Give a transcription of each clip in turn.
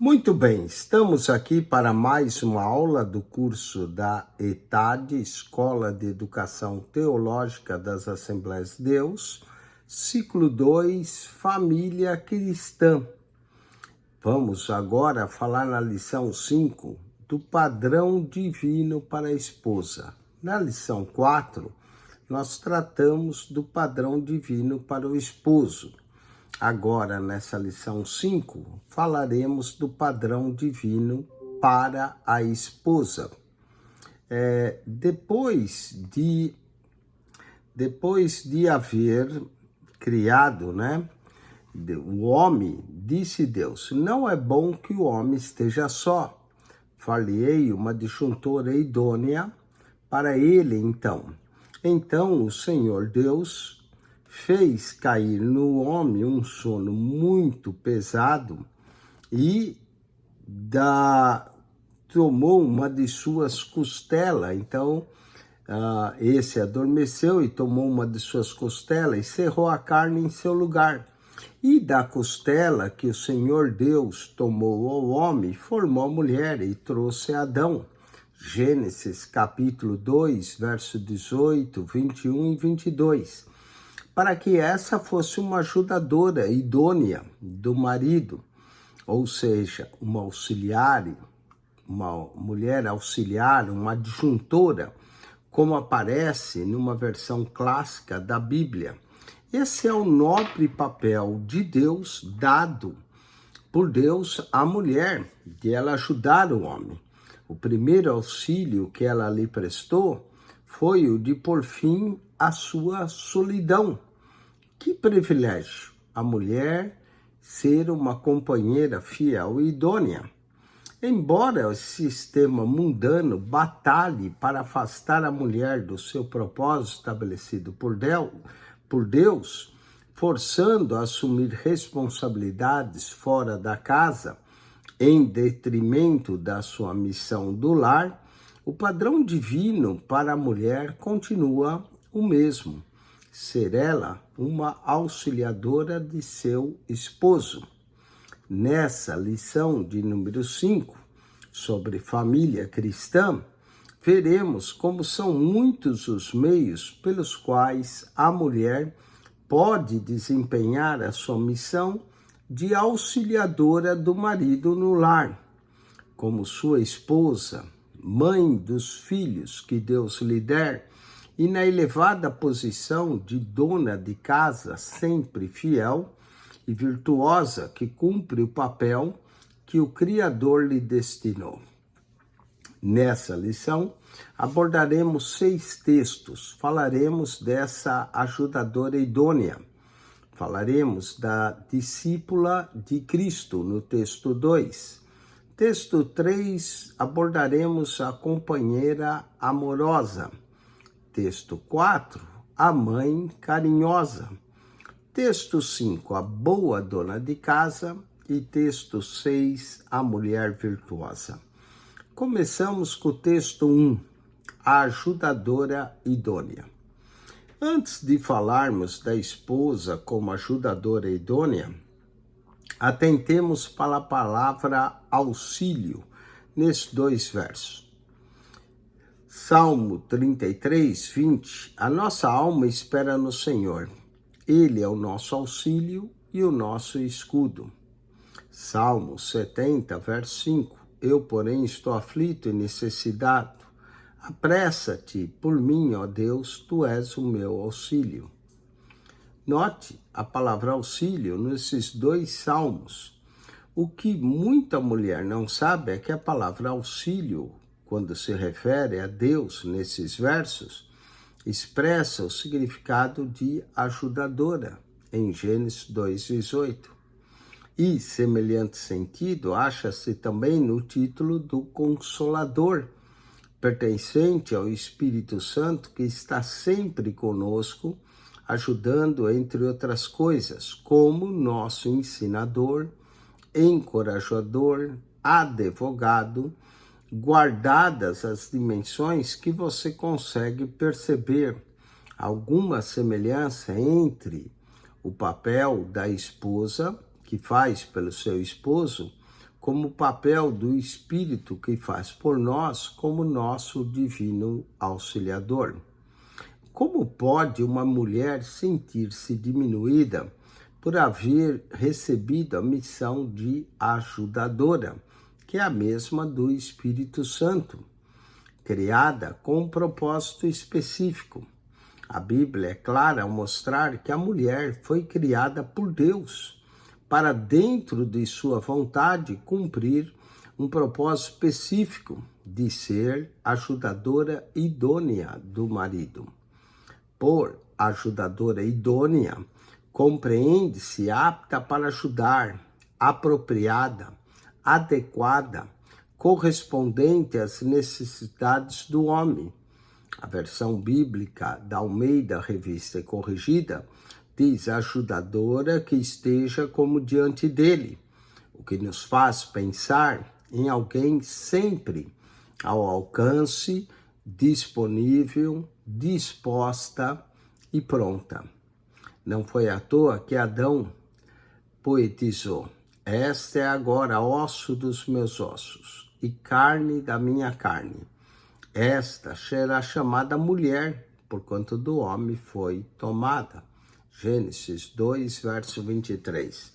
Muito bem, estamos aqui para mais uma aula do curso da ETAD, Escola de Educação Teológica das Assembleias de Deus, ciclo 2, Família Cristã. Vamos agora falar na lição 5 do padrão divino para a esposa. Na lição 4, nós tratamos do padrão divino para o esposo. Agora, nessa lição 5, falaremos do padrão divino para a esposa. Depois de haver criado, o homem, disse Deus, não é bom que o homem esteja só. Far-lhe-ei uma disjuntora idônea para ele, então. Então o Senhor Deus fez cair no homem um sono muito pesado e tomou uma de suas costelas. Então, esse adormeceu e tomou uma de suas costelas e cerrou a carne em seu lugar. E da costela que o Senhor Deus tomou ao homem, formou a mulher e trouxe Adão. Gênesis capítulo 2, verso 18, 21 e 22. Para que essa fosse uma ajudadora idônea do marido, ou seja, uma auxiliar, uma mulher auxiliar, uma adjuntora, como aparece numa versão clássica da Bíblia. Esse é o nobre papel de Deus dado por Deus à mulher, de ela ajudar o homem. O primeiro auxílio que ela lhe prestou foi o de pôr fim à sua solidão. Que privilégio a mulher ser uma companheira fiel e idônea. Embora o sistema mundano batalhe para afastar a mulher do seu propósito estabelecido por Deus, forçando a assumir responsabilidades fora da casa, em detrimento da sua missão do lar, o padrão divino para a mulher continua o mesmo. Ser ela uma auxiliadora de seu esposo. Nessa lição de número 5, sobre família cristã, veremos como são muitos os meios pelos quais a mulher pode desempenhar a sua missão de auxiliadora do marido no lar, como sua esposa, mãe dos filhos que Deus lhe der, e na elevada posição de dona de casa sempre fiel e virtuosa que cumpre o papel que o Criador lhe destinou. Nessa lição, abordaremos 6 textos. Falaremos dessa ajudadora idônea. Falaremos da discípula de Cristo, no texto 2. Texto 3, abordaremos a companheira amorosa. Texto 4, a mãe carinhosa. Texto 5, a boa dona de casa. E texto 6, a mulher virtuosa. Começamos com o texto 1, a ajudadora idônea. Antes de falarmos da esposa como ajudadora idônea, atentemos para a palavra auxílio nesses 2 versos. Salmo 33, 20. A nossa alma espera no Senhor. Ele é o nosso auxílio e o nosso escudo. Salmo 70, verso 5. Eu, porém, estou aflito e necessitado. Apressa-te por mim, ó Deus, tu és o meu auxílio. Note a palavra auxílio nesses 2 salmos. O que muita mulher não sabe é que a palavra auxílio, quando se refere a Deus nesses versos, expressa o significado de ajudadora, em Gênesis 2:18. E, semelhante sentido, acha-se também no título do Consolador, pertencente ao Espírito Santo, que está sempre conosco, ajudando, entre outras coisas, como nosso ensinador, encorajador, advogado, guardadas as dimensões que você consegue perceber alguma semelhança entre o papel da esposa, que faz pelo seu esposo, como o papel do Espírito que faz por nós como nosso divino auxiliador. Como pode uma mulher sentir-se diminuída por haver recebido a missão de ajudadora, que é a mesma do Espírito Santo, criada com um propósito específico? A Bíblia é clara ao mostrar que a mulher foi criada por Deus para, dentro de sua vontade, cumprir um propósito específico de ser ajudadora idônea do marido. Por ajudadora idônea, compreende-se apta para ajudar, apropriada, adequada, correspondente às necessidades do homem. A versão bíblica da Almeida Revista e Corrigida diz ajudadora que esteja como diante dele, o que nos faz pensar em alguém sempre ao alcance, disponível, disposta e pronta. Não foi à toa que Adão poetizou: esta é agora osso dos meus ossos e carne da minha carne. Esta será chamada mulher, porquanto do homem foi tomada. Gênesis 2, verso 23.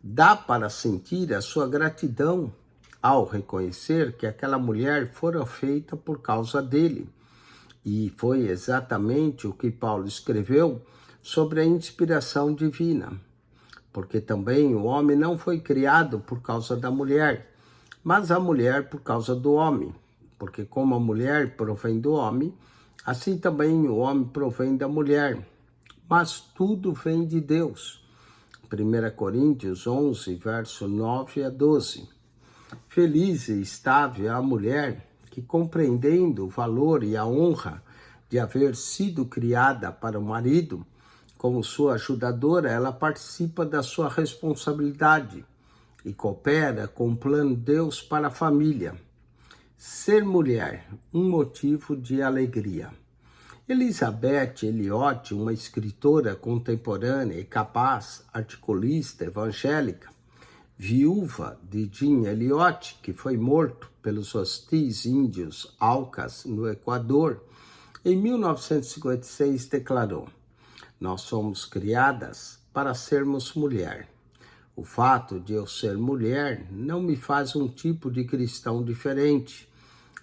Dá para sentir a sua gratidão ao reconhecer que aquela mulher fora feita por causa dele. E foi exatamente o que Paulo escreveu sobre a inspiração divina. Porque também o homem não foi criado por causa da mulher, mas a mulher por causa do homem. Porque como a mulher provém do homem, assim também o homem provém da mulher. Mas tudo vem de Deus. 1 Coríntios 11, verso 9 a 12. Feliz e estável a mulher que, compreendendo o valor e a honra de haver sido criada para o marido, como sua ajudadora, ela participa da sua responsabilidade e coopera com o plano de Deus para a família. Ser mulher, um motivo de alegria. Elizabeth Elliot, uma escritora contemporânea e capaz, articulista, evangélica, viúva de Jim Elliot, que foi morto pelos hostis índios Aucas no Equador, em 1956 declarou: nós somos criadas para sermos mulher. O fato de eu ser mulher não me faz um tipo de cristão diferente,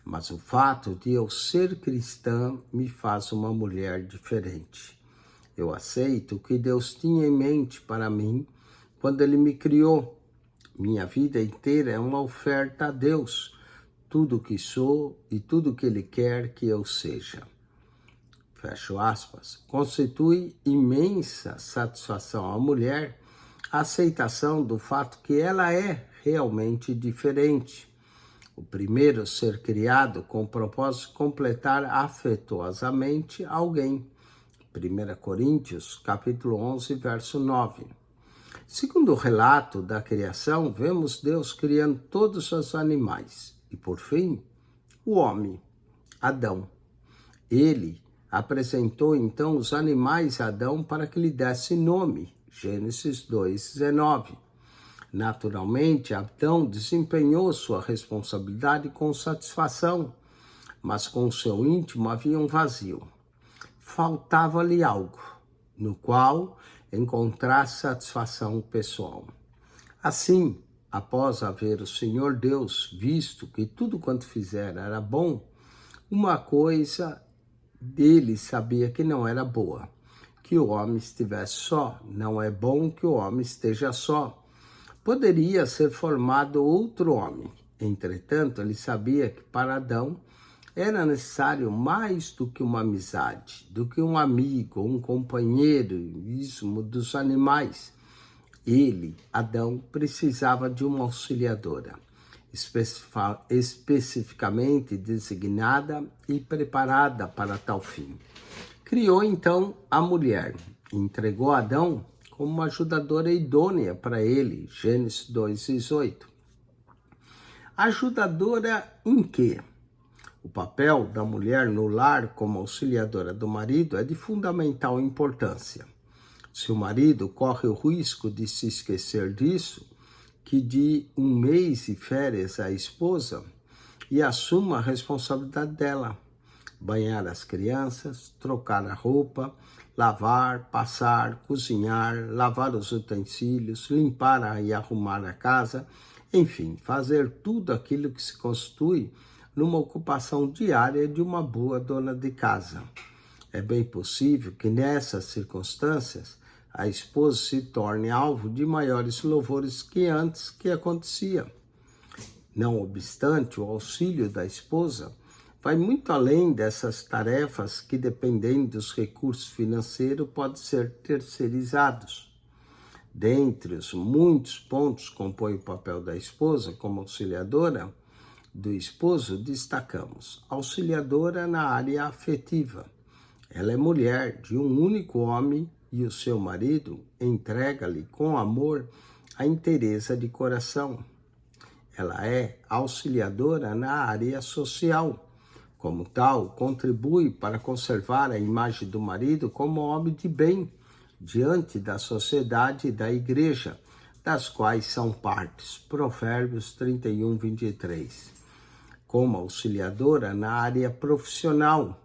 mas o fato de eu ser cristã me faz uma mulher diferente. Eu aceito o que Deus tinha em mente para mim quando Ele me criou. Minha vida inteira é uma oferta a Deus, tudo o que sou e tudo o que Ele quer que eu seja. Fecho aspas. Constitui imensa satisfação à mulher a aceitação do fato que ela é realmente diferente. O primeiro ser criado com o propósito de completar afetuosamente alguém. 1 Coríntios, capítulo 11, verso 9. Segundo o relato da criação, vemos Deus criando todos os animais. E, por fim, o homem, Adão. Ele apresentou, então, os animais a Adão para que lhe desse nome. Gênesis 2:19. Naturalmente, Adão desempenhou sua responsabilidade com satisfação, mas com seu íntimo havia um vazio. Faltava-lhe algo, no qual encontrasse satisfação pessoal. Assim, após haver o Senhor Deus visto que tudo quanto fizera era bom, uma coisa dele sabia que não era boa, que o homem estivesse só. Não é bom que o homem esteja só. Poderia ser formado outro homem. Entretanto, ele sabia que para Adão era necessário mais do que uma amizade, do que um amigo, um companheiro mesmo dos animais. Ele, Adão, precisava de uma auxiliadora, especificamente designada e preparada para tal fim. Criou então a mulher, entregou Adão como uma ajudadora idônea para ele, Gênesis 2:18. Ajudadora em quê? O papel da mulher no lar como auxiliadora do marido é de fundamental importância. Se o marido corre o risco de se esquecer disso, que dê um mês de férias à esposa e assuma a responsabilidade dela. Banhar as crianças, trocar a roupa, lavar, passar, cozinhar, lavar os utensílios, limpar e arrumar a casa, enfim, fazer tudo aquilo que se constitui numa ocupação diária de uma boa dona de casa. É bem possível que nessas circunstâncias a esposa se torne alvo de maiores louvores que antes que acontecia. Não obstante, o auxílio da esposa vai muito além dessas tarefas que, dependendo dos recursos financeiros, podem ser terceirizados. Dentre os muitos pontos que compõem o papel da esposa como auxiliadora do esposo, destacamos auxiliadora na área afetiva. Ela é mulher de um único homem e o seu marido entrega-lhe com amor a inteireza de coração. Ela é auxiliadora na área social. Como tal, contribui para conservar a imagem do marido como homem de bem diante da sociedade e da igreja, das quais são partes. Provérbios 31, 23. Como auxiliadora na área profissional.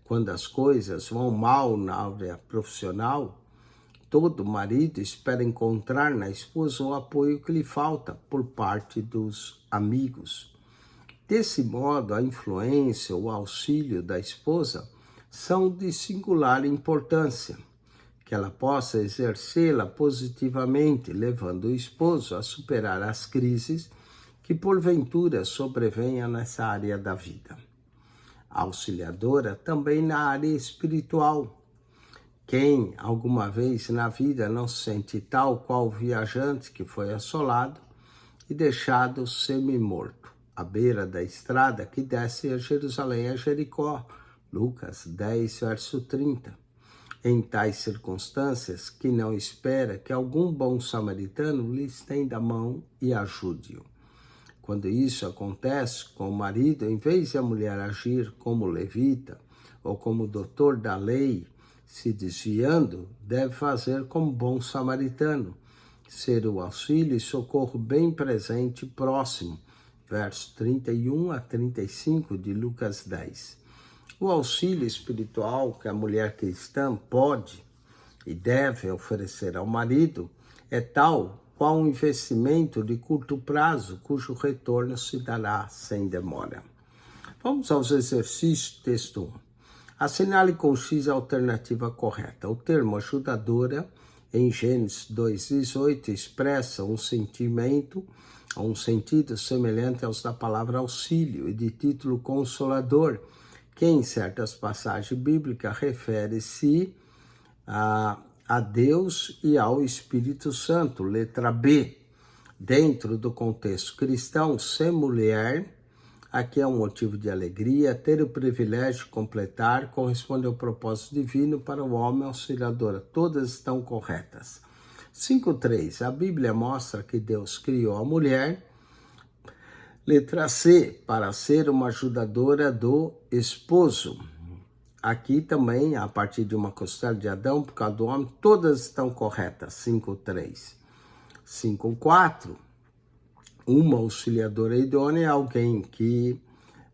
Quando as coisas vão mal na área profissional, todo marido espera encontrar na esposa o apoio que lhe falta por parte dos amigos. Desse modo, a influência, o auxílio da esposa são de singular importância, que ela possa exercê-la positivamente, levando o esposo a superar as crises que porventura sobrevenham nessa área da vida. A auxiliadora também na área espiritual. Quem alguma vez na vida não se sente tal qual o viajante que foi assolado e deixado semi-morto, à beira da estrada que desce a Jerusalém, a Jericó, Lucas 10, verso 30. Em tais circunstâncias, que não espera que algum bom samaritano lhe estenda a mão e ajude-o. Quando isso acontece com o marido, em vez de a mulher agir como levita ou como doutor da lei, se desviando, deve fazer como bom samaritano, ser o auxílio e socorro bem presente e próximo, versos 31 a 35 de Lucas 10. O auxílio espiritual que a mulher cristã pode e deve oferecer ao marido é tal qual um investimento de curto prazo, cujo retorno se dará sem demora. Vamos aos exercícios, texto 1. Assinale com X a alternativa correta. O termo ajudadora, em Gênesis 2,18, expressa um sentimento, um sentido semelhante aos da palavra auxílio e de título consolador, que em certas passagens bíblicas refere-se a Deus e ao Espírito Santo. Letra B. Dentro do contexto cristão, ser mulher, aqui é um motivo de alegria. Ter o privilégio de completar corresponde ao propósito divino para o homem auxiliadora. Todas estão corretas. 5.3. A Bíblia mostra que Deus criou a mulher. Letra C. Para ser uma ajudadora do esposo. Aqui também, a partir de uma costela de Adão, por causa do homem, todas estão corretas. 5.3. 5.4. Uma auxiliadora idônea é alguém que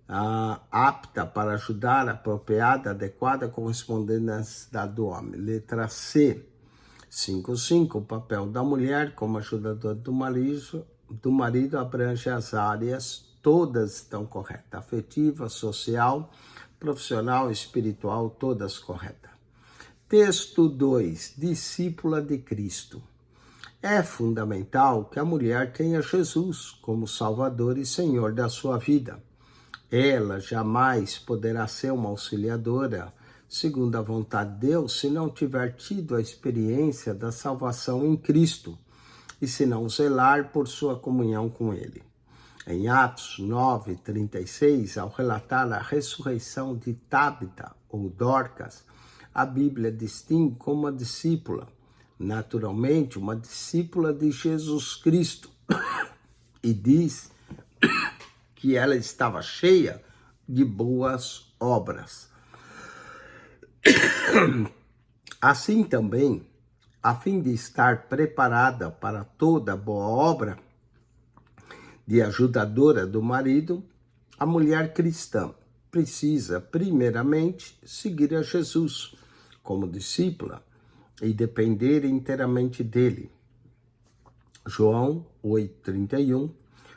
apta para ajudar, apropriada, adequada, correspondendo à necessidade do homem. Letra C. 5.5. O papel da mulher como ajudadora do marido abrange as áreas, todas estão corretas. Afetiva, social, profissional, espiritual, todas corretas. Texto 2. Discípula de Cristo. É fundamental que a mulher tenha Jesus como Salvador e Senhor da sua vida. Ela jamais poderá ser uma auxiliadora, segundo a vontade de Deus, se não tiver tido a experiência da salvação em Cristo e se não zelar por sua comunhão com Ele. Em Atos 9:36, ao relatar a ressurreição de Tábita ou Dorcas, a Bíblia distingue como uma discípula, naturalmente uma discípula de Jesus Cristo, e diz que ela estava cheia de boas obras. Assim também, a fim de estar preparada para toda boa obra, de ajudadora do marido, a mulher cristã precisa, primeiramente, seguir a Jesus como discípula e depender inteiramente dele. João 8,31,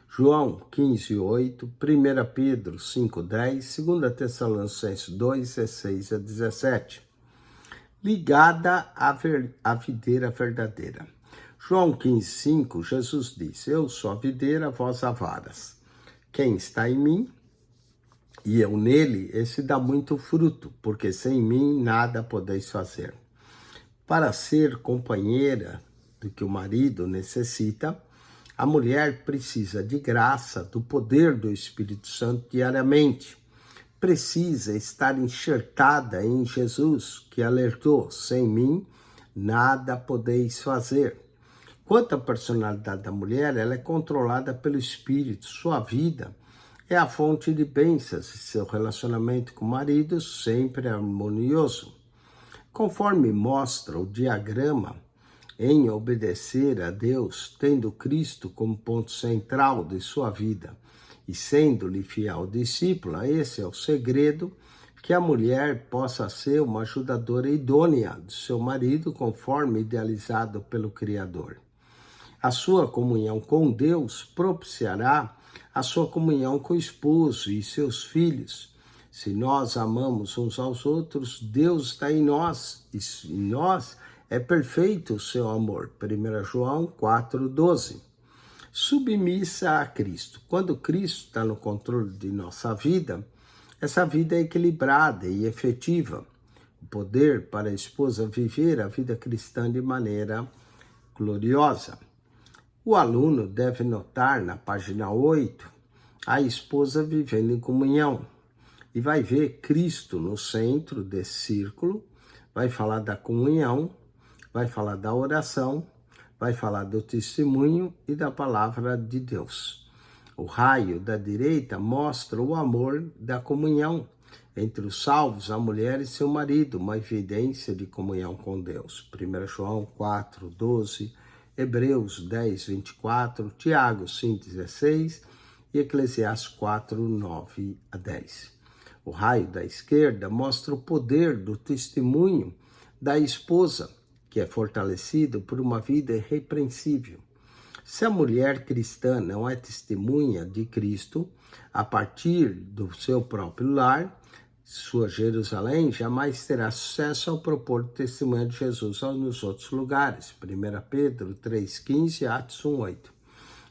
João 15,8, 1 Pedro 5,10, 2 Tessalonicenses 2, 16 a 17. Ligada à videira verdadeira. João 15,5, Jesus diz: eu sou a videira, vós a varas. Quem está em mim e eu nele, esse dá muito fruto, porque sem mim nada podeis fazer. Para ser companheira do que o marido necessita, a mulher precisa de graça, do poder do Espírito Santo diariamente. Precisa estar enxertada em Jesus, que alertou: sem mim nada podeis fazer. Quanto à personalidade da mulher, ela é controlada pelo Espírito. Sua vida é a fonte de bênçãos e seu relacionamento com o marido sempre é harmonioso. Conforme mostra o diagrama, em obedecer a Deus, tendo Cristo como ponto central de sua vida e sendo-lhe fiel discípula, esse é o segredo, que a mulher possa ser uma ajudadora idônea do seu marido, conforme idealizado pelo Criador. A sua comunhão com Deus propiciará a sua comunhão com o esposo e seus filhos. Se nós amamos uns aos outros, Deus está em nós, e em nós é perfeito o seu amor. 1 João 4,12. Submissa a Cristo. Quando Cristo está no controle de nossa vida, essa vida é equilibrada e efetiva. O poder para a esposa viver a vida cristã de maneira gloriosa. O aluno deve notar na página 8 a esposa vivendo em comunhão e vai ver Cristo no centro desse círculo, vai falar da comunhão, vai falar da oração, vai falar do testemunho e da palavra de Deus. O raio da direita mostra o amor da comunhão entre os salvos, a mulher e seu marido, uma evidência de comunhão com Deus. 1 João 4,12, Hebreus 10, 24, Tiago 5, 16 e Eclesiastes 4, 9 a 10. O raio da esquerda mostra o poder do testemunho da esposa, que é fortalecido por uma vida irrepreensível. Se a mulher cristã não é testemunha de Cristo, a partir do seu próprio lar, sua Jerusalém jamais terá sucesso ao propor o testemunho de Jesus nos outros lugares. 1 Pedro 3,15, Atos 1,8.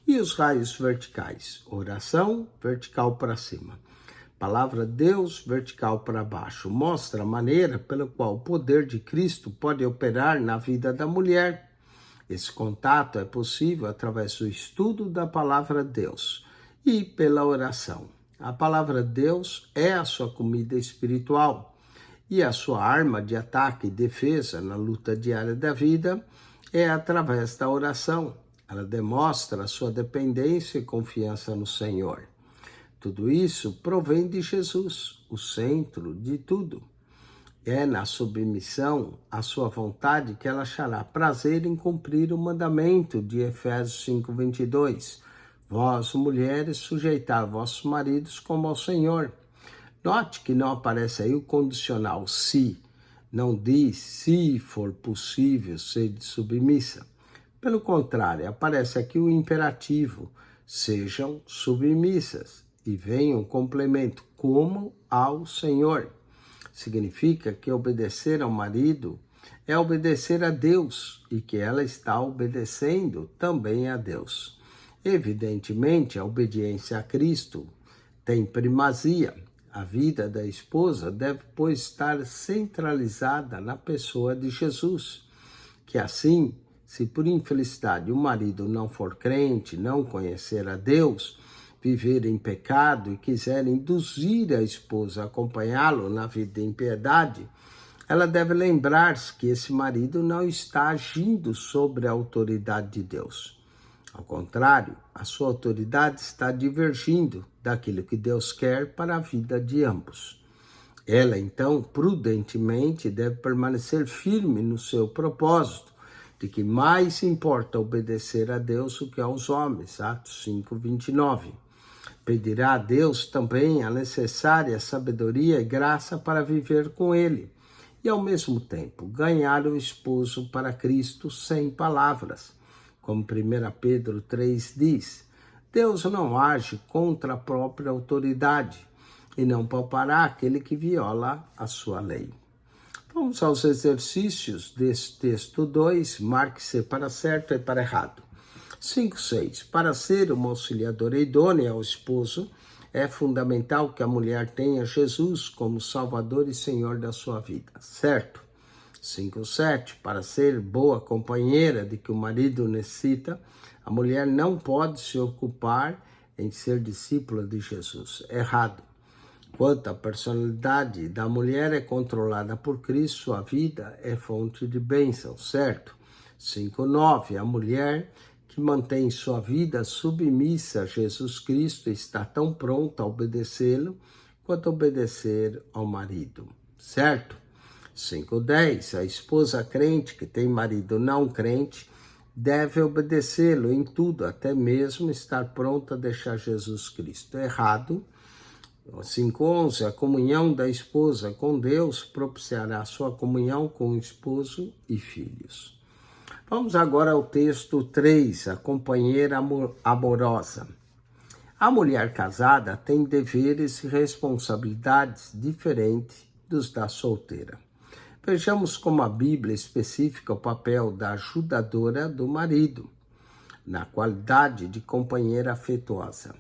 E os raios verticais? Oração, vertical para cima. Palavra de Deus, vertical para baixo. Mostra a maneira pela qual o poder de Cristo pode operar na vida da mulher. Esse contato é possível através do estudo da palavra de Deus e pela oração. A palavra de Deus é a sua comida espiritual e a sua arma de ataque e defesa na luta diária da vida é através da oração. Ela demonstra a sua dependência e confiança no Senhor. Tudo isso provém de Jesus, o centro de tudo. É na submissão à sua vontade que ela achará prazer em cumprir o mandamento de Efésios 5:22. Vós, mulheres, sujeitai vossos maridos como ao Senhor. Note que não aparece aí o condicional se. Não diz se for possível ser submissa. Pelo contrário, aparece aqui o imperativo. Sejam submissas. E vem um complemento, como ao Senhor. Significa que obedecer ao marido é obedecer a Deus e que ela está obedecendo também a Deus. Evidentemente, a obediência a Cristo tem primazia. A vida da esposa deve, pois, estar centralizada na pessoa de Jesus, que assim, se por infelicidade o marido não for crente, não conhecer a Deus, viver em pecado e quiser induzir a esposa a acompanhá-lo na vida de impiedade, ela deve lembrar-se que esse marido não está agindo sobre a autoridade de Deus. Ao contrário, a sua autoridade está divergindo daquilo que Deus quer para a vida de ambos. Ela, então, prudentemente deve permanecer firme no seu propósito de que mais importa obedecer a Deus do que aos homens, Atos 5:29. Pedirá a Deus também a necessária sabedoria e graça para viver com ele, e ao mesmo tempo ganhar o esposo para Cristo sem palavras. Como 1 Pedro 3 diz, Deus não age contra a própria autoridade e não poupará aquele que viola a sua lei. Vamos aos exercícios desse texto 2, marque-se para certo e para errado. 5.6. Para ser uma auxiliadora idônea ao esposo, é fundamental que a mulher tenha Jesus como Salvador e Senhor da sua vida, certo? 5.7. Para ser boa companheira de que o marido necessita, a mulher não pode se ocupar em ser discípula de Jesus, errado. Quanto à personalidade da mulher é controlada por Cristo, sua vida é fonte de bênção, certo? 5.9. A mulher que mantém sua vida submissa a Jesus Cristo está tão pronta a obedecê-lo quanto a obedecer ao marido, certo? 5.10. A esposa crente que tem marido não crente deve obedecê-lo em tudo, até mesmo estar pronta a deixar Jesus Cristo, errado. 5.11. A comunhão da esposa com Deus propiciará sua comunhão com o esposo e filhos. Vamos agora ao texto 3, a companheira amorosa. A mulher casada tem deveres e responsabilidades diferentes dos da solteira. Vejamos como a Bíblia especifica o papel da ajudadora do marido, na qualidade de companheira afetuosa.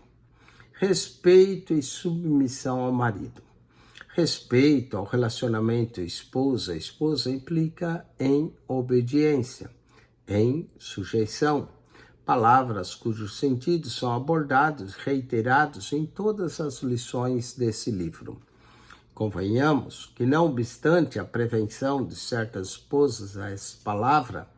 Respeito e submissão ao marido. Respeito ao relacionamento esposa implica em obediência, em sujeição. Palavras cujos sentidos são abordados, reiterados em todas as lições desse livro. Convenhamos que, não obstante a prevenção de certas esposas a essa palavra,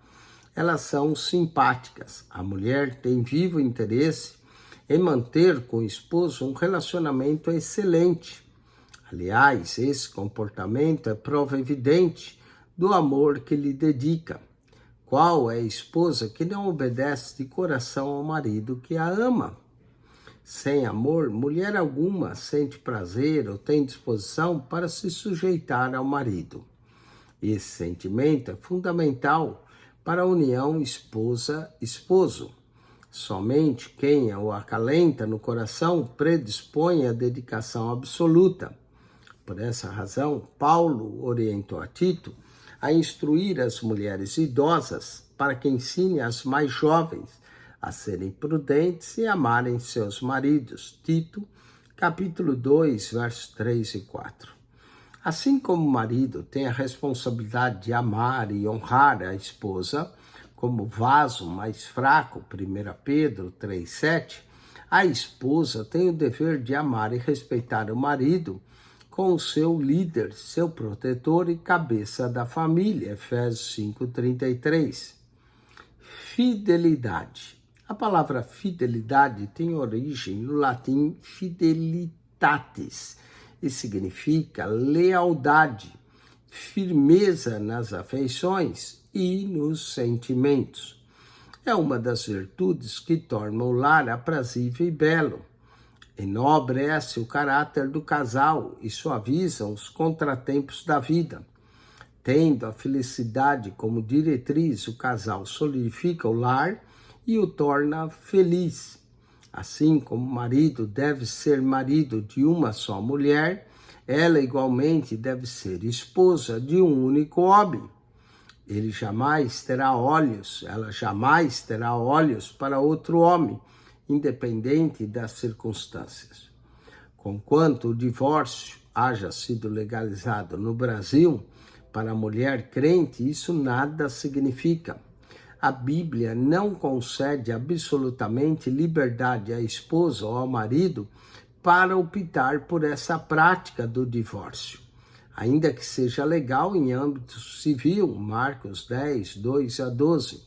elas são simpáticas. A mulher tem vivo interesse em manter com o esposo um relacionamento excelente. Aliás, esse comportamento é prova evidente do amor que lhe dedica. Qual é a esposa que não obedece de coração ao marido que a ama? Sem amor, mulher alguma sente prazer ou tem disposição para se sujeitar ao marido. Esse sentimento é fundamental para a união esposa-esposo. Somente quem o acalenta no coração predispõe à dedicação absoluta. Por essa razão, Paulo orientou a Tito a instruir as mulheres idosas para que ensine as mais jovens a serem prudentes e amarem seus maridos. Tito, capítulo 2, versos 3 e 4. Assim como o marido tem a responsabilidade de amar e honrar a esposa, como vaso mais fraco, 1 Pedro 3,7, a esposa tem o dever de amar e respeitar o marido com o seu líder, seu protetor e cabeça da família, Efésios 5,33. Fidelidade. A palavra fidelidade tem origem no latim fidelitatis e significa lealdade, firmeza nas afeições e nos sentimentos. É uma das virtudes que tornam o lar aprazível e belo. Enobrece o caráter do casal e suavizam os contratempos da vida. Tendo a felicidade como diretriz, o casal solidifica o lar e o torna feliz. Assim como o marido deve ser marido de uma só mulher, ela igualmente deve ser esposa de um único homem. Ela jamais terá olhos para outro homem, independente das circunstâncias. Conquanto o divórcio haja sido legalizado no Brasil, para a mulher crente isso nada significa. A Bíblia não concede absolutamente liberdade à esposa ou ao marido para optar por essa prática do divórcio, ainda que seja legal em âmbito civil, Marcos 10, 2 a 12.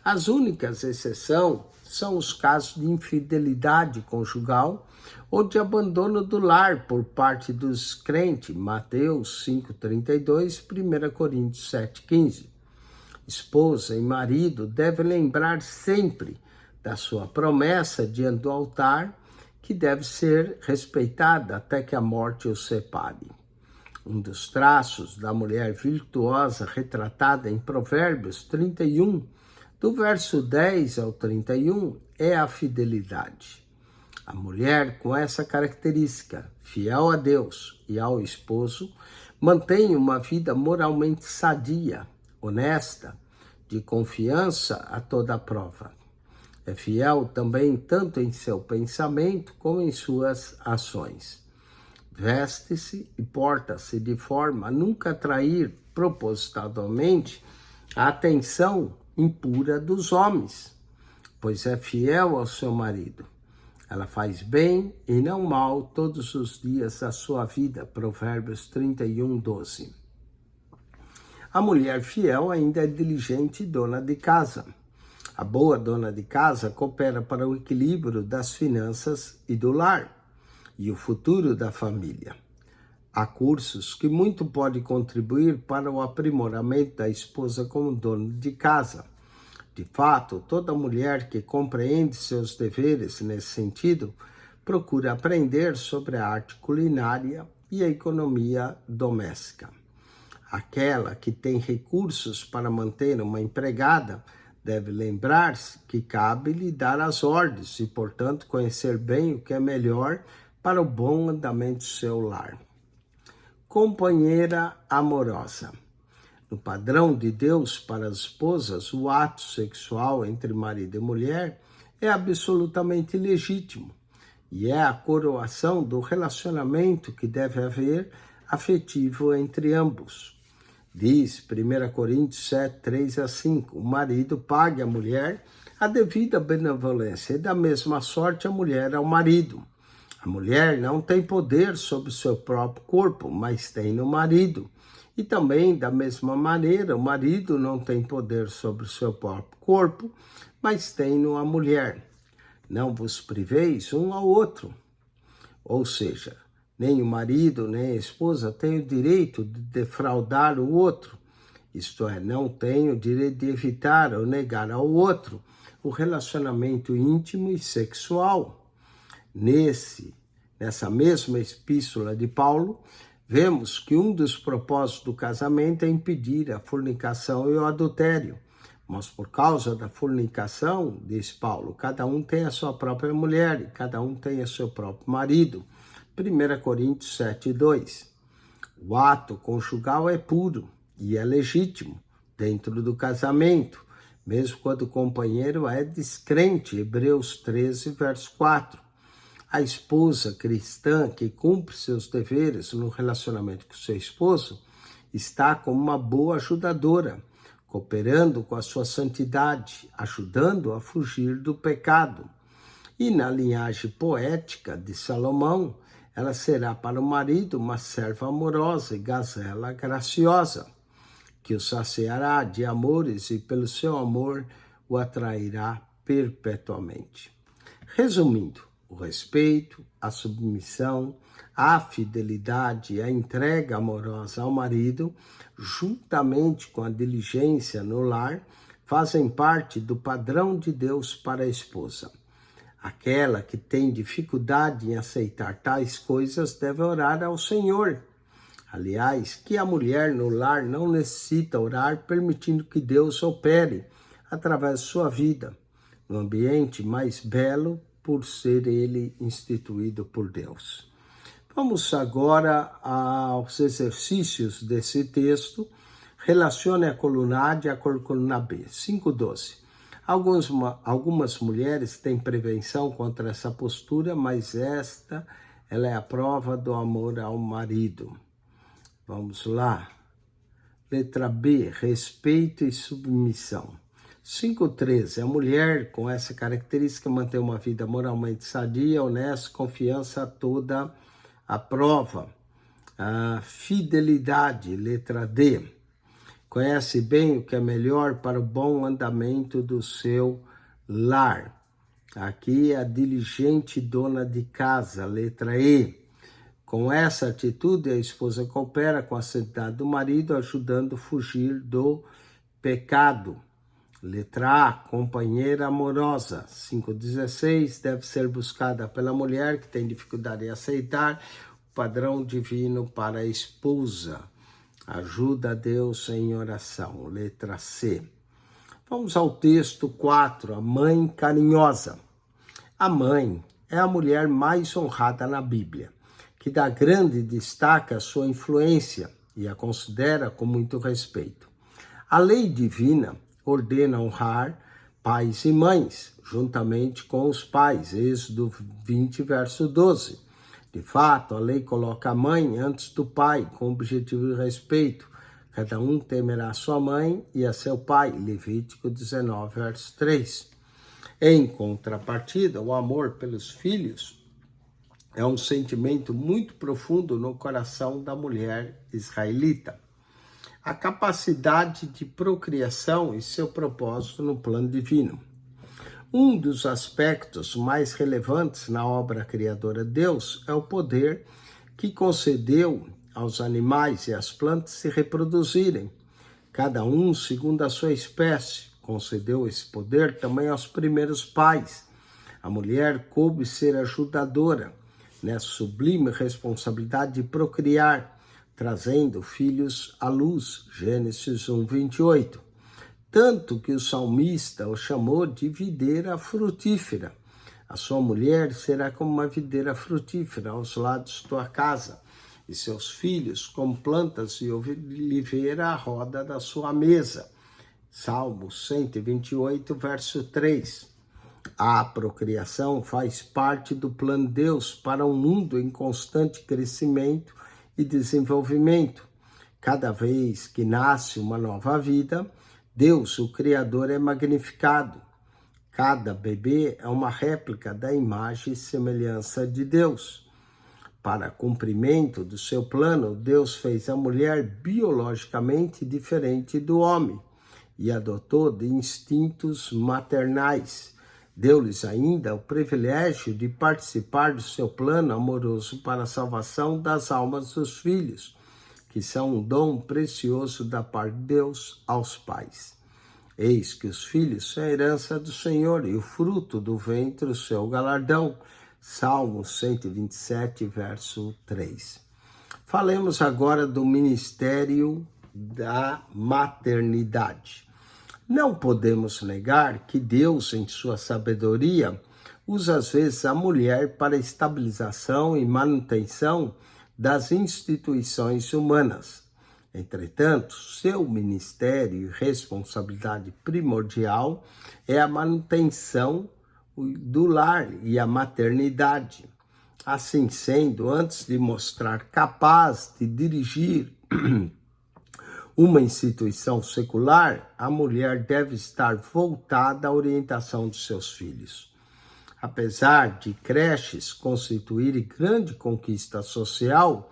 As únicas exceções são os casos de infidelidade conjugal ou de abandono do lar por parte dos crentes, Mateus 5,32, 1 Coríntios 7,15. esposa e marido devem lembrar sempre da sua promessa diante do altar, que deve ser respeitada até que a morte os separe. Um dos traços da mulher virtuosa retratada em Provérbios 31, do verso 10 ao 31, é a fidelidade. A mulher com essa característica, fiel a Deus e ao esposo, mantém uma vida moralmente sadia, honesta, de confiança a toda prova. É fiel também tanto em seu pensamento como em suas ações. Veste-se e porta-se de forma a nunca atrair propositadamente a atenção impura dos homens, pois é fiel ao seu marido. Ela faz bem e não mal todos os dias da sua vida. Provérbios 31, 12. A mulher fiel ainda é diligente e dona de casa. A boa dona de casa coopera para o equilíbrio das finanças e do lar e o futuro da família. Há cursos que muito podem contribuir para o aprimoramento da esposa como dona de casa. De fato, toda mulher que compreende seus deveres nesse sentido procura aprender sobre a arte culinária e a economia doméstica. Aquela que tem recursos para manter uma empregada deve lembrar-se que cabe lhe dar as ordens e, portanto, conhecer bem o que é melhor para o bom andamento do seu lar. Companheira amorosa. No padrão de Deus para as esposas, o ato sexual entre marido e mulher é absolutamente legítimo e é a coroação do relacionamento que deve haver afetivo entre ambos. Diz 1 Coríntios 7, 3 a 5, o marido pague à mulher a devida benevolência e da mesma sorte a mulher ao marido. A mulher não tem poder sobre o seu próprio corpo, mas tem no marido. E também, da mesma maneira, o marido não tem poder sobre o seu próprio corpo, mas tem-no a mulher. Não vos priveis um ao outro. Ou seja, nem o marido nem a esposa têm o direito de defraudar o outro. Isto é, não tem o direito de evitar ou negar ao outro o relacionamento íntimo e sexual. Nessa mesma epístola de Paulo, vemos que um dos propósitos do casamento é impedir a fornicação e o adultério. Mas por causa da fornicação, diz Paulo, cada um tem a sua própria mulher e cada um tem o seu próprio marido. 1 Coríntios 7, 2. O ato conjugal é puro e é legítimo dentro do casamento, mesmo quando o companheiro é descrente. Hebreus 13, verso 4. A esposa cristã que cumpre seus deveres no relacionamento com seu esposo está como uma boa ajudadora, cooperando com a sua santidade, ajudando a fugir do pecado. E na linhagem poética de Salomão, ela será para o marido uma serva amorosa e gazela graciosa, que o saciará de amores e pelo seu amor o atrairá perpetuamente. Resumindo, o respeito, a submissão, a fidelidade e a entrega amorosa ao marido, juntamente com a diligência no lar, fazem parte do padrão de Deus para a esposa. Aquela que tem dificuldade em aceitar tais coisas deve orar ao Senhor. Aliás, que a mulher no lar não necessita orar, permitindo que Deus opere através de sua vida, no ambiente mais belo, por ser ele instituído por Deus. Vamos agora aos exercícios desse texto. Relacione a coluna A de acordo com a coluna B. 5.12. Algumas mulheres têm prevenção contra essa postura, mas ela é a prova do amor ao marido. Vamos lá. Letra B, respeito e submissão. 5.13. A mulher com essa característica mantém uma vida moralmente sadia, honesta, confiança toda a prova. A fidelidade, letra D. Conhece bem o que é melhor para o bom andamento do seu lar. Aqui a diligente dona de casa, letra E. Com essa atitude, a esposa coopera com a santidade do marido, ajudando a fugir do pecado. Letra A, companheira amorosa. 5,16, deve ser buscada pela mulher que tem dificuldade em aceitar o padrão divino para a esposa. Ajuda a Deus em oração. Letra C. Vamos ao texto 4, a mãe carinhosa. A mãe é a mulher mais honrada na Bíblia, que dá grande destaque à sua influência e a considera com muito respeito. A lei divina ordena honrar pais e mães, juntamente com os pais, Êxodo 20, verso 12. De fato, a lei coloca a mãe antes do pai, com o objetivo de respeito. Cada um temerá sua mãe e a seu pai, Levítico 19, verso 3. Em contrapartida, o amor pelos filhos é um sentimento muito profundo no coração da mulher israelita. A capacidade de procriação e seu propósito no plano divino. Um dos aspectos mais relevantes na obra criadora de Deus é o poder que concedeu aos animais e às plantas se reproduzirem, cada um segundo a sua espécie. Concedeu esse poder também aos primeiros pais. A mulher coube ser ajudadora nessa sublime responsabilidade de procriar, trazendo filhos à luz, Gênesis 1, 28. Tanto que o salmista o chamou de videira frutífera. A sua mulher será como uma videira frutífera aos lados de tua casa, e seus filhos como plantas de oliveira à roda da sua mesa. Salmo 128, verso 3. A procriação faz parte do plano de Deus para um mundo em constante crescimento e desenvolvimento. Cada vez que nasce uma nova vida, Deus, o Criador, é magnificado. Cada bebê é uma réplica da imagem e semelhança de Deus. Para cumprimento do seu plano, Deus fez a mulher biologicamente diferente do homem e adotou de instintos maternais. Deu-lhes ainda o privilégio de participar do seu plano amoroso para a salvação das almas dos filhos, que são um dom precioso da parte de Deus aos pais. Eis que os filhos são a herança do Senhor e o fruto do ventre o seu galardão. Salmo 127, verso 3. Falemos agora do ministério da maternidade. Não podemos negar que Deus, em sua sabedoria, usa às vezes a mulher para a estabilização e manutenção das instituições humanas. Entretanto, seu ministério e responsabilidade primordial é a manutenção do lar e a maternidade. Assim sendo, antes de mostrar capaz de dirigir uma instituição secular, a mulher deve estar voltada à orientação de seus filhos. Apesar de creches constituírem grande conquista social,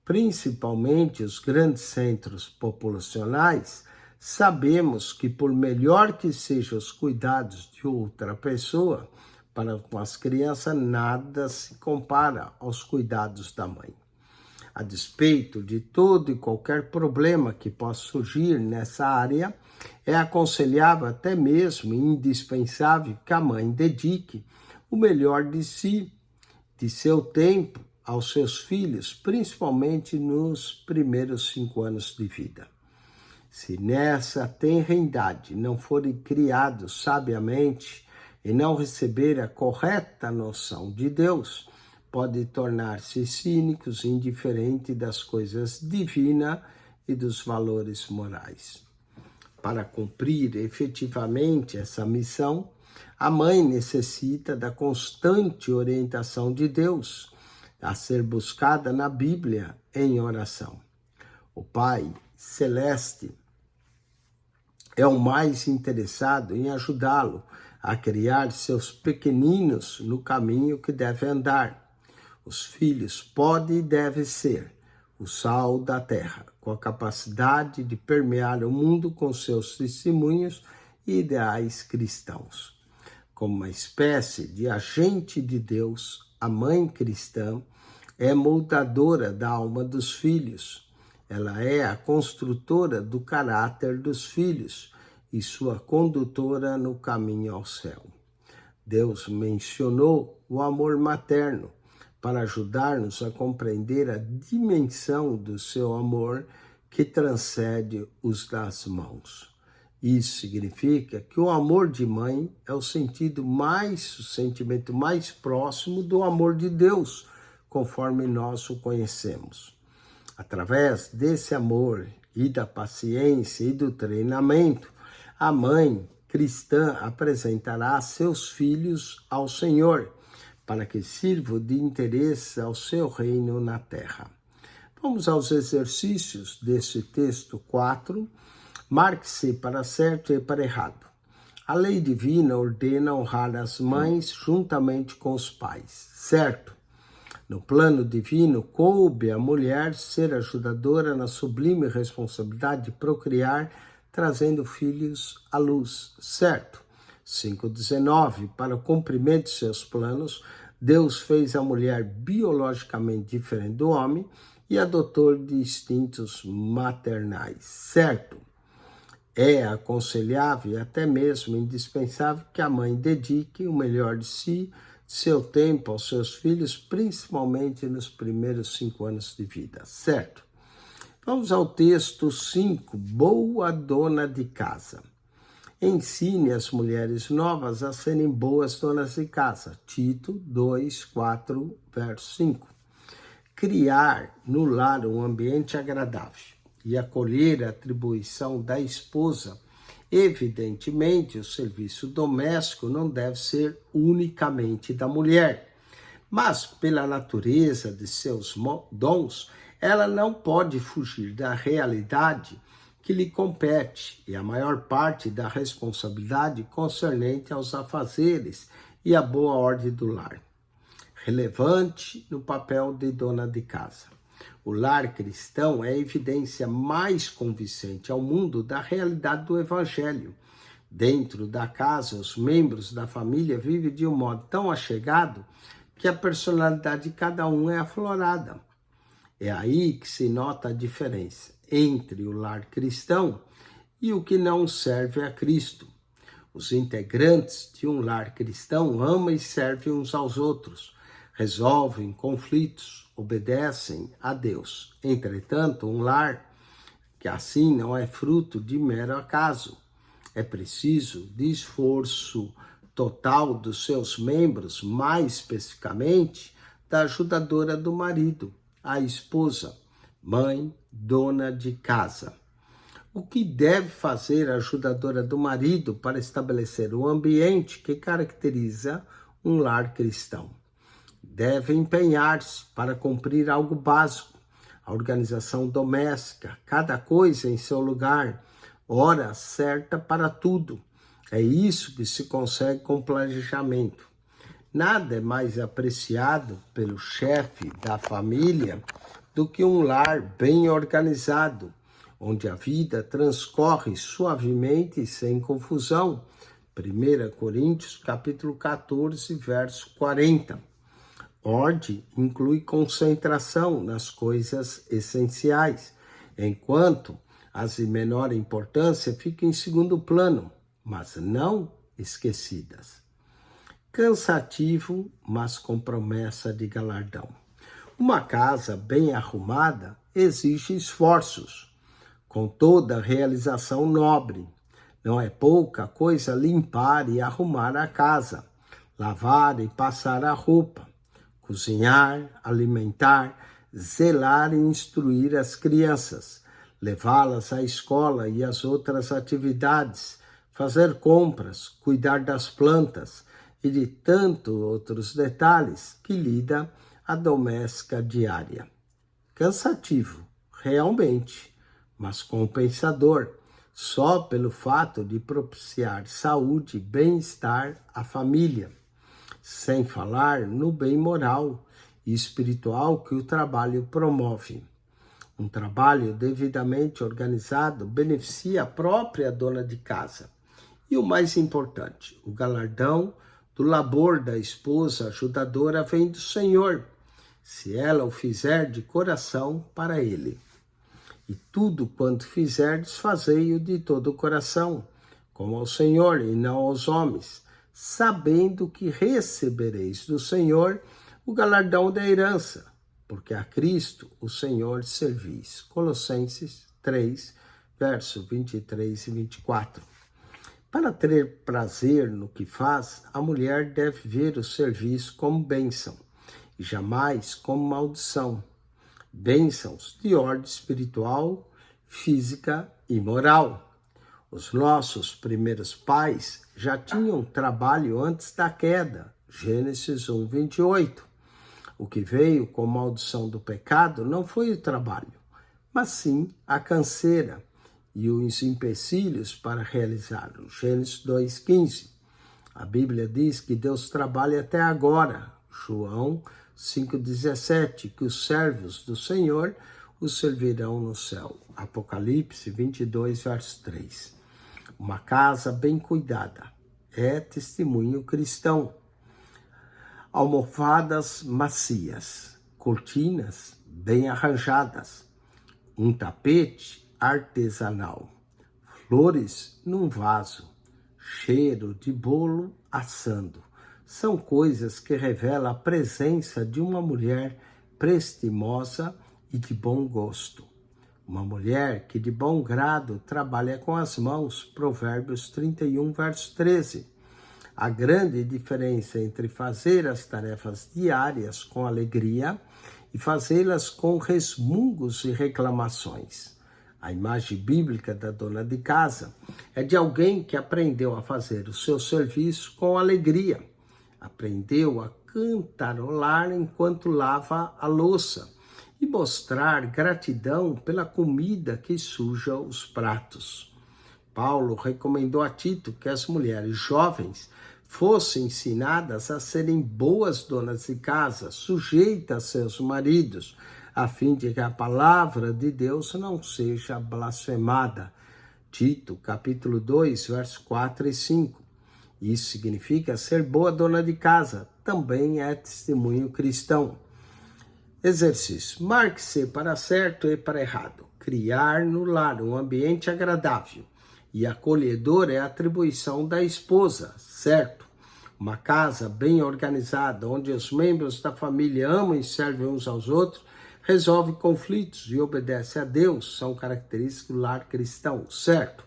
principalmente os grandes centros populacionais, sabemos que por melhor que sejam os cuidados de outra pessoa, para com as crianças nada se compara aos cuidados da mãe. A despeito de todo e qualquer problema que possa surgir nessa área, é aconselhável, até mesmo indispensável, que a mãe dedique o melhor de si, de seu tempo, aos seus filhos, principalmente nos primeiros 5 anos de vida. Se nessa tenra idade não forem criados sabiamente e não receberem a correta noção de Deus, podem tornar-se cínicos e indiferentes das coisas divinas e dos valores morais. Para cumprir efetivamente essa missão, a mãe necessita da constante orientação de Deus, a ser buscada na Bíblia em oração. O Pai Celeste é o mais interessado em ajudá-lo a criar seus pequeninos no caminho que deve andar. Os filhos podem e devem ser o sal da terra, com a capacidade de permear o mundo com seus testemunhos e ideais cristãos. Como uma espécie de agente de Deus, a mãe cristã é moldadora da alma dos filhos. Ela é a construtora do caráter dos filhos e sua condutora no caminho ao céu. Deus mencionou o amor materno para ajudar-nos a compreender a dimensão do seu amor que transcende os das mãos. Isso significa que o amor de mãe é o sentimento mais próximo do amor de Deus, conforme nós o conhecemos. Através desse amor e da paciência e do treinamento, a mãe cristã apresentará seus filhos ao Senhor, para que sirvam de interesse ao seu reino na terra. Vamos aos exercícios desse texto 4. Marque-se para certo e para errado. A lei divina ordena honrar as mães juntamente com os pais, certo? No plano divino, coube à mulher ser ajudadora na sublime responsabilidade de procriar, trazendo filhos à luz, certo? 5:19. Para o cumprimento de seus planos, Deus fez a mulher biologicamente diferente do homem e adotou de instintos maternais, certo? É aconselhável e até mesmo indispensável que a mãe dedique o melhor de si, seu tempo aos seus filhos, principalmente nos primeiros 5 anos de vida, certo? Vamos ao texto 5, boa dona de casa. Ensine as mulheres novas a serem boas donas de casa. Tito 2, 4, verso 5. Criar no lar um ambiente agradável e acolher a atribuição da esposa. Evidentemente, o serviço doméstico não deve ser unicamente da mulher, mas pela natureza de seus dons, ela não pode fugir da realidade que lhe compete e a maior parte da responsabilidade concernente aos afazeres e à boa ordem do lar. Relevante no papel de dona de casa. O lar cristão é a evidência mais convincente ao mundo da realidade do Evangelho. Dentro da casa, os membros da família vivem de um modo tão achegado que a personalidade de cada um é aflorada. É aí que se nota a diferença entre o lar cristão e o que não serve a Cristo. Os integrantes de um lar cristão amam e servem uns aos outros, resolvem conflitos, obedecem a Deus. Entretanto, um lar que assim não é fruto de mero acaso. É preciso de esforço total dos seus membros, mais especificamente da ajudadora do marido, a esposa, mãe, dona de casa. O que deve fazer a ajudadora do marido para estabelecer o ambiente que caracteriza um lar cristão? Deve empenhar-se para cumprir algo básico, a organização doméstica, cada coisa em seu lugar, hora certa para tudo. É isso que se consegue com planejamento. Nada é mais apreciado pelo chefe da família do que um lar bem organizado, onde a vida transcorre suavemente e sem confusão. 1 Coríntios, capítulo 14, verso 40. Ordem inclui concentração nas coisas essenciais, enquanto as de menor importância ficam em segundo plano, mas não esquecidas. Cansativo, mas com promessa de galardão. Uma casa bem arrumada exige esforços, com toda realização nobre. Não é pouca coisa limpar e arrumar a casa, lavar e passar a roupa, cozinhar, alimentar, zelar e instruir as crianças, levá-las à escola e às outras atividades, fazer compras, cuidar das plantas e de tantos outros detalhes que lida a doméstica diária. Cansativo, realmente, mas compensador, só pelo fato de propiciar saúde e bem-estar à família, sem falar no bem moral e espiritual que o trabalho promove. Um trabalho devidamente organizado beneficia a própria dona de casa. E o mais importante, o galardão do labor da esposa ajudadora vem do Senhor, se ela o fizer de coração para Ele. E tudo quanto fizerdes, fazei-o de todo o coração, como ao Senhor e não aos homens, sabendo que recebereis do Senhor o galardão da herança, porque a Cristo, o Senhor, servis. Colossenses 3, verso 23 e 24. Para ter prazer no que faz, a mulher deve ver o serviço como bênção, e jamais como maldição. Bênçãos de ordem espiritual, física e moral. Os nossos primeiros pais já tinham trabalho antes da queda, Gênesis 1, 28. O que veio com maldição do pecado não foi o trabalho, mas sim a canseira e os empecilhos para realizá-lo, Gênesis 2,15. A Bíblia diz que Deus trabalha até agora, João 5,17, que os servos do Senhor os servirão no céu, Apocalipse 22, verso 3. Uma casa bem cuidada é testemunho cristão. Almofadas macias, cortinas bem arranjadas, um tapete artesanal, flores num vaso, cheiro de bolo assando. São coisas que revelam a presença de uma mulher prestimosa e de bom gosto. Uma mulher que de bom grado trabalha com as mãos, Provérbios 31, verso 13. A grande diferença entre fazer as tarefas diárias com alegria e fazê-las com resmungos e reclamações. A imagem bíblica da dona de casa é de alguém que aprendeu a fazer o seu serviço com alegria. Aprendeu a cantarolar enquanto lava a louça e mostrar gratidão pela comida que suja os pratos. Paulo recomendou a Tito que as mulheres jovens fossem ensinadas a serem boas donas de casa, sujeitas a seus maridos, a fim de que a palavra de Deus não seja blasfemada. Tito, capítulo 2, versos 4 e 5. Isso significa ser boa dona de casa, também é testemunho cristão. Exercício. Marque-se para certo e para errado. Criar no lar um ambiente agradável e acolhedor é a atribuição da esposa, certo? Uma casa bem organizada, onde os membros da família amam e servem uns aos outros, resolve conflitos e obedece a Deus, são características do lar cristão, certo?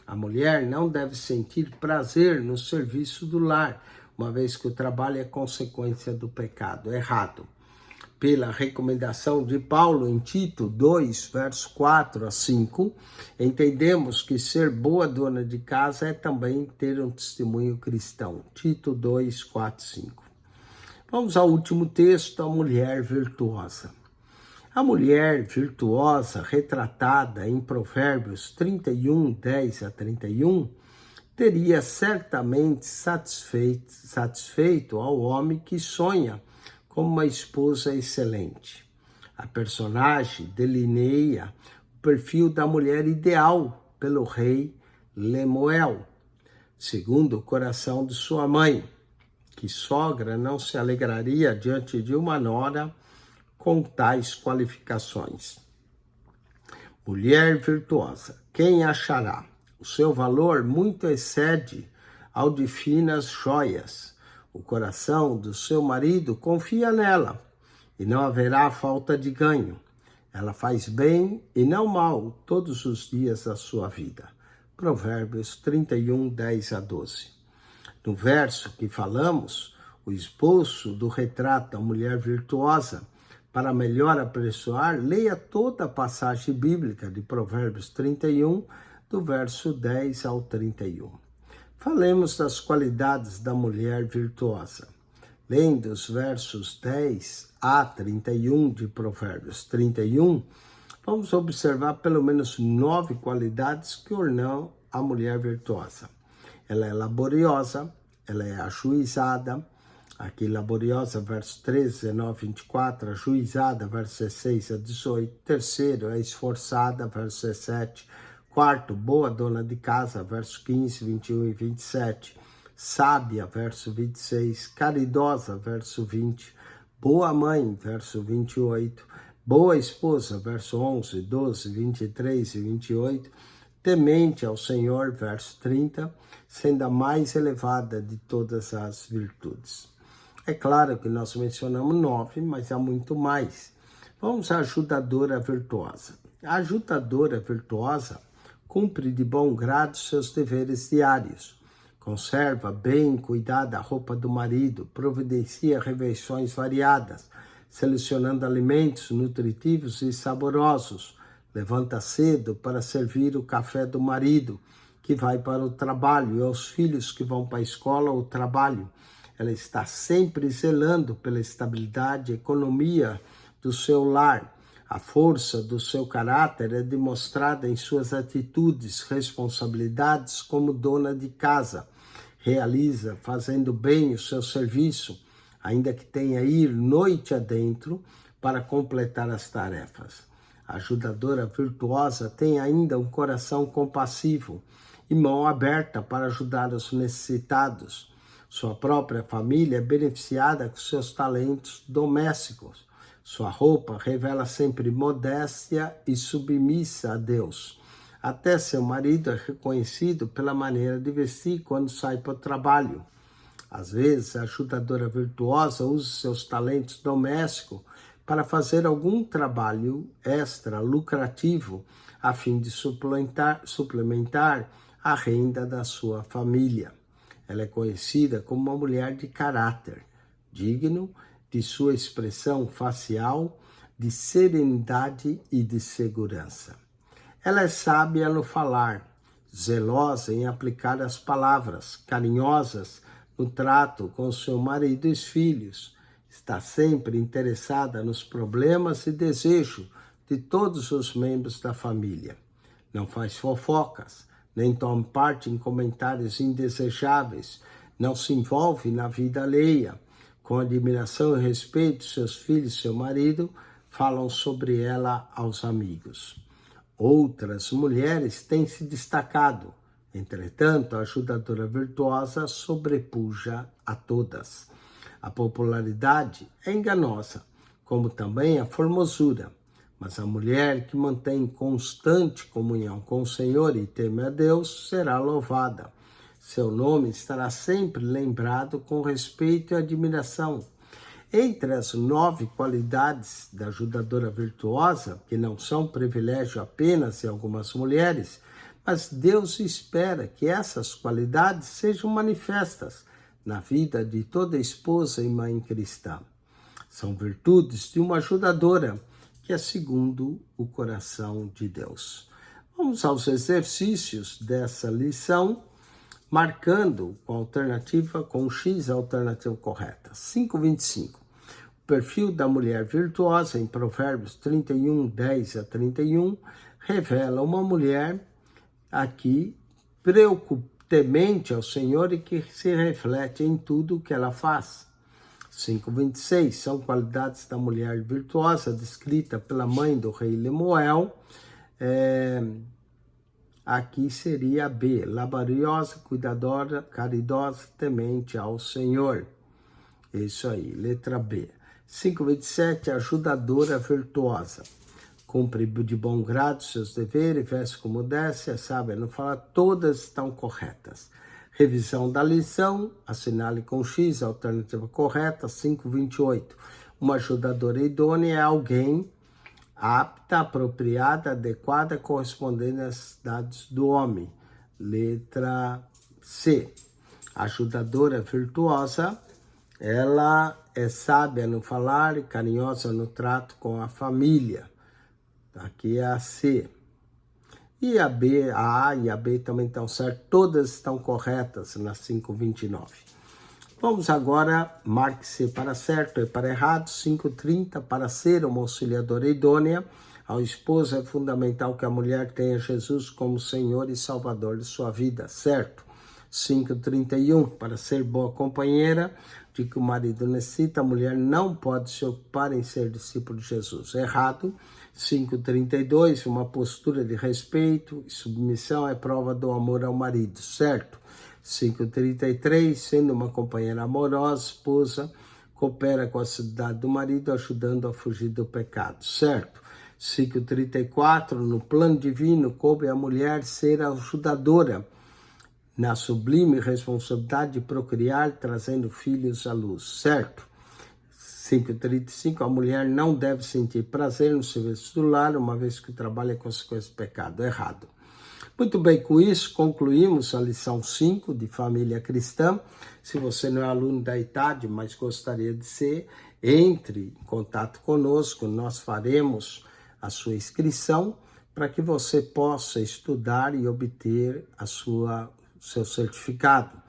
A mulher não deve sentir prazer no serviço do lar, uma vez que o trabalho é consequência do pecado, errado. Pela recomendação de Paulo em Tito 2, versos 4 a 5, entendemos que ser boa dona de casa é também ter um testemunho cristão. Tito 2, 4 e 5. Vamos ao último texto, a mulher virtuosa. A mulher virtuosa, retratada em Provérbios 31, 10 a 31, teria certamente satisfeito ao homem que sonha como uma esposa excelente. A personagem delineia o perfil da mulher ideal pelo rei Lemuel, segundo o coração de sua mãe. Que sogra não se alegraria diante de uma nora com tais qualificações? Mulher virtuosa, quem achará? O seu valor muito excede ao de finas joias. O coração do seu marido confia nela, e não haverá falta de ganho. Ela faz bem e não mal todos os dias da sua vida. Provérbios 31, 10 a 12. No verso que falamos, o esboço do retrato da mulher virtuosa, para melhor apreciar, leia toda a passagem bíblica de Provérbios 31, do verso 10 ao 31. Falemos das qualidades da mulher virtuosa. Lendo os versos 10 a 31 de Provérbios 31, vamos observar pelo menos 9 qualidades que ornam a mulher virtuosa. Ela é laboriosa, ela é ajuizada, aqui laboriosa, verso 13, 19, 24, ajuizada, verso 16 a 18, terceiro, é esforçada, verso 17, quarto, boa dona de casa, verso 15, 21 e 27, sábia, verso 26, caridosa, verso 20, boa mãe, verso 28, Boa esposa, verso 11, 12, 23 e 28, temente ao Senhor, verso 30, sendo a mais elevada de todas as virtudes. É claro que nós mencionamos 9, mas há muito mais. Vamos à ajudadora virtuosa. A ajudadora virtuosa cumpre de bom grado seus deveres diários. Conserva bem cuidada a roupa do marido, providencia refeições variadas, selecionando alimentos nutritivos e saborosos. Levanta cedo para servir o café do marido, que vai para o trabalho, e aos filhos que vão para a escola ou trabalho. Ela está sempre zelando pela estabilidade e economia do seu lar. A força do seu caráter é demonstrada em suas atitudes, responsabilidades como dona de casa. Realiza, fazendo bem o seu serviço, ainda que tenha ir noite adentro para completar as tarefas. A ajudadora virtuosa tem ainda um coração compassivo e mão aberta para ajudar os necessitados. Sua própria família é beneficiada com seus talentos domésticos. Sua roupa revela sempre modéstia e submissa a Deus. Até seu marido é reconhecido pela maneira de vestir quando sai para o trabalho. Às vezes, a ajudadora virtuosa usa seus talentos domésticos para fazer algum trabalho extra lucrativo a fim de suplementar a renda da sua família. Ela é conhecida como uma mulher de caráter, digno de sua expressão facial, de serenidade e de segurança. Ela é sábia no falar, zelosa em aplicar as palavras, carinhosas no trato com seu marido e os filhos. Está sempre interessada nos problemas e desejos de todos os membros da família. Não faz fofocas, nem toma parte em comentários indesejáveis, não se envolve na vida alheia. Com admiração e respeito, seus filhos e seu marido falam sobre ela aos amigos. Outras mulheres têm se destacado, entretanto, a ajudadora virtuosa sobrepuja a todas. A popularidade é enganosa, como também a formosura, mas a mulher que mantém constante comunhão com o Senhor e teme a Deus será louvada. Seu nome estará sempre lembrado com respeito e admiração. Entre as 9 qualidades da ajudadora virtuosa, que não são privilégio apenas de algumas mulheres, mas Deus espera que essas qualidades sejam manifestas na vida de toda esposa e mãe cristã. São virtudes de uma ajudadora, que é segundo o coração de Deus. Vamos aos exercícios dessa lição, marcando com X a alternativa correta. 5,25. O perfil da mulher virtuosa, em Provérbios 31, 10 a 31, revela uma mulher aqui temente ao Senhor e que se reflete em tudo o que ela faz. 5,26. São qualidades da mulher virtuosa, descrita pela mãe do rei Lemuel. Aqui seria a B, laboriosa, cuidadora, caridosa, temente ao Senhor. Isso aí, letra B. 5,27, ajudadora virtuosa. Cumpre de bom grado seus deveres, veste com modéstia, sabe não falar, todas estão corretas. Revisão da lição, assinale com X, a alternativa correta, 5,28. Uma ajudadora idônea é alguém apta, apropriada, adequada, correspondendo às necessidades do homem. Letra C. Ajudadora virtuosa, ela é sábia no falar e carinhosa no trato com a família. Aqui é a C. E a B, a A e a B também estão certas, todas estão corretas na 5,29. Vamos agora, marque C para certo e para errado, 5,30, para ser uma auxiliadora idônea. Ao esposo é fundamental que a mulher tenha Jesus como Senhor e Salvador de sua vida, certo? 5,31, para ser boa companheira, de que o marido necessita, a mulher não pode se ocupar em ser discípulo de Jesus, errado. 5,32, uma postura de respeito e submissão é prova do amor ao marido, certo? 5,33, sendo uma companheira amorosa, esposa, coopera com a cidade do marido, ajudando a fugir do pecado, certo? Versículo 34, no plano divino, coube à mulher ser a ajudadora na sublime responsabilidade de procriar, trazendo filhos à luz, certo? 5:35, a mulher não deve sentir prazer no serviço do lar, uma vez que o trabalho é consequência do pecado, errado. Muito bem, com isso concluímos a lição 5 de família cristã. Se você não é aluno da ITAD, mas gostaria de ser, entre em contato conosco, nós faremos a sua inscrição para que você possa estudar e obter seu certificado.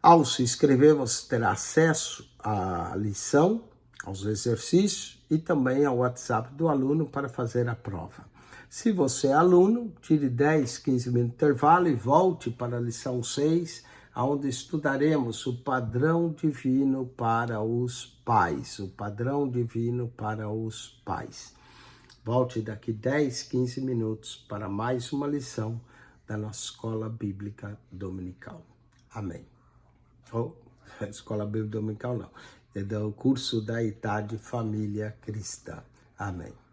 Ao se inscrever, você terá acesso à lição, aos exercícios e também ao WhatsApp do aluno para fazer a prova. Se você é aluno, tire 10, 15 minutos de intervalo e volte para a lição 6, onde estudaremos o padrão divino para os pais. O padrão divino para os pais. Volte daqui 10, 15 minutos para mais uma lição da nossa Escola Bíblica Dominical. Amém. Escola Bíblica Dominical não, é do curso da ITAD Família Cristã. Amém.